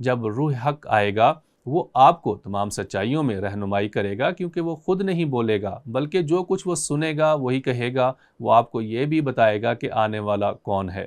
جب روح حق آئے گا وہ آپ کو تمام سچائیوں میں رہنمائی کرے گا، کیونکہ وہ خود نہیں بولے گا بلکہ جو کچھ وہ سنے گا وہی کہے گا۔ وہ آپ کو یہ بھی بتائے گا کہ آنے والا کون ہے۔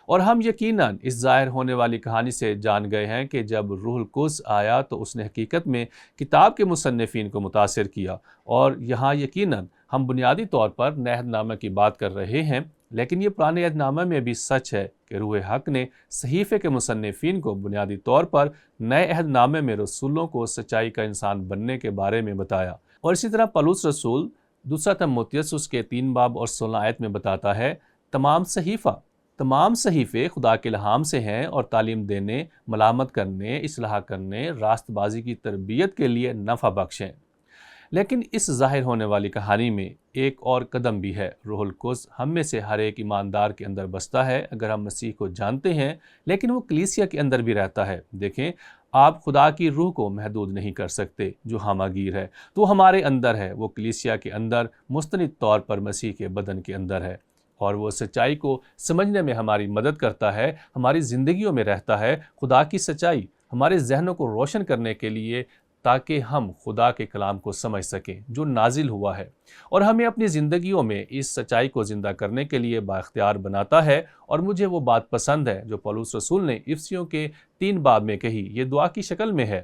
اور ہم یقیناً اس ظاہر ہونے والی کہانی سے جان گئے ہیں کہ جب روح القدس آیا تو اس نے حقیقت میں کتاب کے مصنفین کو متاثر کیا، اور یہاں یقیناً ہم بنیادی طور پر نئے عہد نامہ کی بات کر رہے ہیں، لیکن یہ پرانے عہد نامہ میں بھی سچ ہے کہ روح حق نے صحیفے کے مصنفین کو بنیادی طور پر نئے عہد نامے میں رسولوں کو سچائی کا انسان بننے کے بارے میں بتایا۔ اور اسی طرح پولس رسول دوسرا تیموتھیوس اس کے 3 باب اور 16 آیت میں بتاتا ہے، تمام صحیفے خدا کے الہام سے ہیں اور تعلیم دینے، ملامت کرنے، اصلاح کرنے، راست بازی کی تربیت کے لیے نفع بخش ہیں۔ لیکن اس ظاہر ہونے والی کہانی میں ایک اور قدم بھی ہے۔ روح القدس ہم میں سے ہر ایک ایماندار کے اندر بستا ہے اگر ہم مسیح کو جانتے ہیں، لیکن وہ کلیسیا کے اندر بھی رہتا ہے۔ دیکھیں، آپ خدا کی روح کو محدود نہیں کر سکتے جو ہمہ گیر ہے، تو وہ ہمارے اندر ہے، وہ کلیسیا کے اندر مستند طور پر مسیح کے بدن کے اندر ہے، اور وہ سچائی کو سمجھنے میں ہماری مدد کرتا ہے، ہماری زندگیوں میں رہتا ہے۔ خدا کی سچائی ہمارے ذہنوں کو روشن کرنے کے لیے، تاکہ ہم خدا کے کلام کو سمجھ سکیں جو نازل ہوا ہے، اور ہمیں اپنی زندگیوں میں اس سچائی کو زندہ کرنے کے لیے بااختیار بناتا ہے۔ اور مجھے وہ بات پسند ہے جو پولس رسول نے افسیوں کے 3 باب میں کہی، یہ دعا کی شکل میں ہے،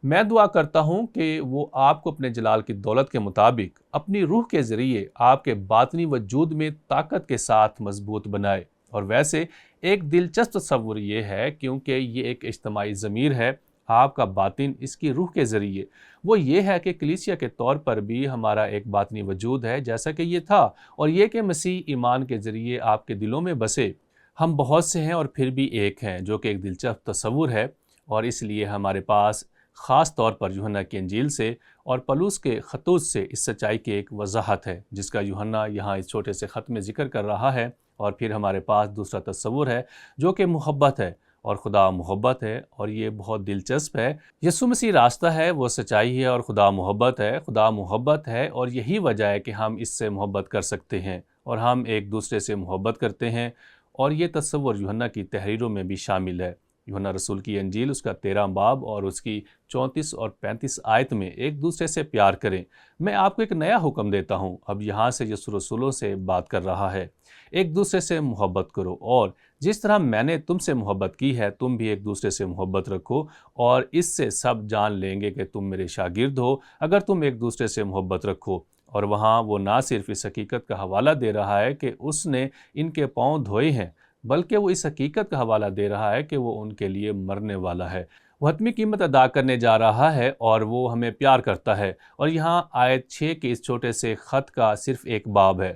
میں دعا کرتا ہوں کہ وہ آپ کو اپنے جلال کی دولت کے مطابق اپنی روح کے ذریعے آپ کے باطنی وجود میں طاقت کے ساتھ مضبوط بنائے۔ اور ویسے ایک دلچسپ تصور یہ ہے، کیونکہ یہ ایک اجتماعی ضمیر ہے، آپ کا باطن اس کی روح کے ذریعے، وہ یہ ہے کہ کلیسیا کے طور پر بھی ہمارا ایک باطنی وجود ہے جیسا کہ یہ تھا، اور یہ کہ مسیح ایمان کے ذریعے آپ کے دلوں میں بسے۔ ہم بہت سے ہیں اور پھر بھی ایک ہیں، جو کہ ایک دلچسپ تصور ہے، اور اس لیے ہمارے پاس خاص طور پر یوحنا کی انجیل سے اور پولس کے خطوط سے اس سچائی کی ایک وضاحت ہے، جس کا یوحنا یہاں اس چھوٹے سے خط میں ذکر کر رہا ہے۔ اور پھر ہمارے پاس دوسرا تصور ہے جو کہ محبت ہے، اور خدا محبت ہے، اور یہ بہت دلچسپ ہے۔ یسوع مسیح راستہ ہے، وہ سچائی ہے، اور خدا محبت ہے، اور یہی وجہ ہے کہ ہم اس سے محبت کر سکتے ہیں، اور ہم ایک دوسرے سے محبت کرتے ہیں، اور یہ تصور یوحنا کی تحریروں میں بھی شامل ہے۔ یوحنا رسول کی انجیل اس کا 13 باب اور اس کی 34 اور 35 آیت میں ایک دوسرے سے پیار کریں، میں آپ کو ایک نیا حکم دیتا ہوں۔ اب یہاں سے یسوع رسولوں سے بات کر رہا ہے، ایک دوسرے سے محبت کرو، اور جس طرح میں نے تم سے محبت کی ہے تم بھی ایک دوسرے سے محبت رکھو، اور اس سے سب جان لیں گے کہ تم میرے شاگرد ہو اگر تم ایک دوسرے سے محبت رکھو۔ اور وہاں وہ نہ صرف اس حقیقت کا حوالہ دے رہا ہے کہ اس نے ان کے پاؤں دھوئے ہیں، بلکہ وہ اس حقیقت کا حوالہ دے رہا ہے کہ وہ ان کے لیے مرنے والا ہے، وہ حتمی قیمت ادا کرنے جا رہا ہے، اور وہ ہمیں پیار کرتا ہے۔ اور یہاں آیت 6 کے اس چھوٹے سے خط کا صرف ایک باب ہے،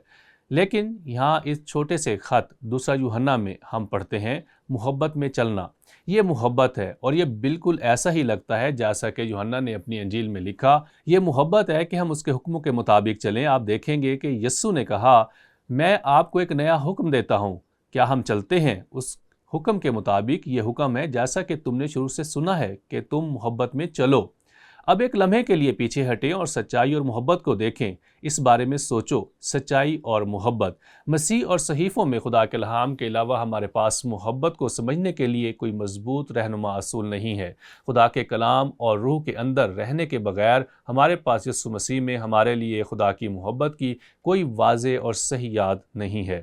لیکن یہاں اس چھوٹے سے خط دوسرا یوحنا میں ہم پڑھتے ہیں، محبت میں چلنا، یہ محبت ہے، اور یہ بالکل ایسا ہی لگتا ہے جیسا کہ یوحنا نے اپنی انجیل میں لکھا، یہ محبت ہے کہ ہم اس کے حکموں کے مطابق چلیں۔ آپ دیکھیں گے کہ یسوع نے کہا، میں آپ کو ایک نیا حکم دیتا ہوں، کیا ہم چلتے ہیں اس حکم کے مطابق؟ یہ حکم ہے جیسا کہ تم نے شروع سے سنا ہے کہ تم محبت میں چلو۔ اب ایک لمحے کے لیے پیچھے ہٹیں اور سچائی اور محبت کو دیکھیں، اس بارے میں سوچو۔ سچائی اور محبت، مسیح اور صحیفوں میں خدا کے الہام کے علاوہ ہمارے پاس محبت کو سمجھنے کے لیے کوئی مضبوط رہنما اصول نہیں ہے۔ خدا کے کلام اور روح کے اندر رہنے کے بغیر ہمارے پاس یسوع مسیح میں ہمارے لیے خدا کی محبت کی کوئی واضح اور صحیح یاد نہیں ہے۔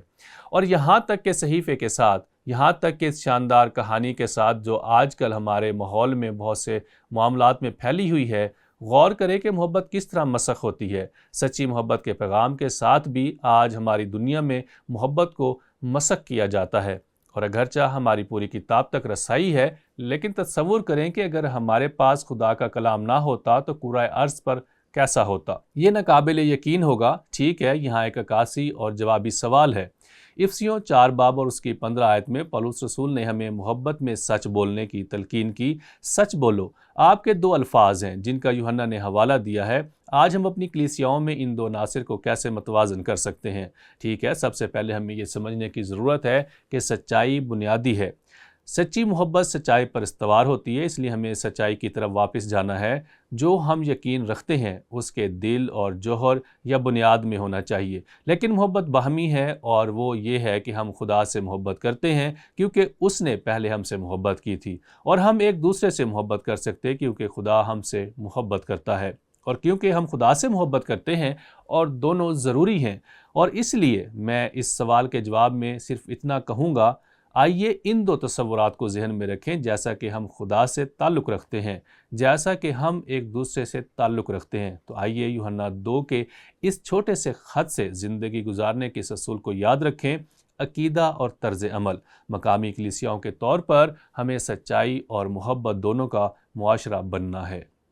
اور یہاں تک کہ صحیفے کے ساتھ، یہاں تک کہ اس شاندار کہانی کے ساتھ جو آج کل ہمارے ماحول میں بہت سے معاملات میں پھیلی ہوئی ہے، غور کریں کہ محبت کس طرح مسخ ہوتی ہے۔ سچی محبت کے پیغام کے ساتھ بھی آج ہماری دنیا میں محبت کو مسخ کیا جاتا ہے، اور اگرچہ ہماری پوری کتاب تک رسائی ہے، لیکن تصور کریں کہ اگر ہمارے پاس خدا کا کلام نہ ہوتا تو کرۂ ارض پر کیسا ہوتا؟ یہ ناقابل یقین ہوگا۔ ٹھیک ہے، یہاں ایک عکاسی اور جوابی سوال ہے۔ افسیوں 4 باب اور اس کی 15 آیت میں پولس رسول نے ہمیں محبت میں سچ بولنے کی تلقین کی۔ سچ بولو، آپ کے 2 الفاظ ہیں جن کا یوحنا نے حوالہ دیا ہے۔ آج ہم اپنی کلیسیاؤں میں ان 2 عناصر کو کیسے متوازن کر سکتے ہیں؟ ٹھیک ہے، سب سے پہلے ہمیں یہ سمجھنے کی ضرورت ہے کہ سچائی بنیادی ہے۔ سچی محبت سچائی پر استوار ہوتی ہے، اس لیے ہمیں سچائی کی طرف واپس جانا ہے۔ جو ہم یقین رکھتے ہیں اس کے دل اور جوہر یا بنیاد میں ہونا چاہیے۔ لیکن محبت باہمی ہے، اور وہ یہ ہے کہ ہم خدا سے محبت کرتے ہیں کیونکہ اس نے پہلے ہم سے محبت کی تھی، اور ہم ایک دوسرے سے محبت کر سکتے کیونکہ خدا ہم سے محبت کرتا ہے، اور کیونکہ ہم خدا سے محبت کرتے ہیں اور دونوں ضروری ہیں۔ اور اس لیے میں اس سوال کے جواب میں صرف اتنا کہوں گا، آئیے ان دو تصورات کو ذہن میں رکھیں، جیسا کہ ہم خدا سے تعلق رکھتے ہیں، جیسا کہ ہم ایک دوسرے سے تعلق رکھتے ہیں۔ تو آئیے یوحنا 2 کے اس چھوٹے سے خط سے زندگی گزارنے کے اس اصول کو یاد رکھیں۔ عقیدہ اور طرز عمل، مقامی کلیسیاؤں کے طور پر ہمیں سچائی اور محبت دونوں کا معاشرہ بننا ہے۔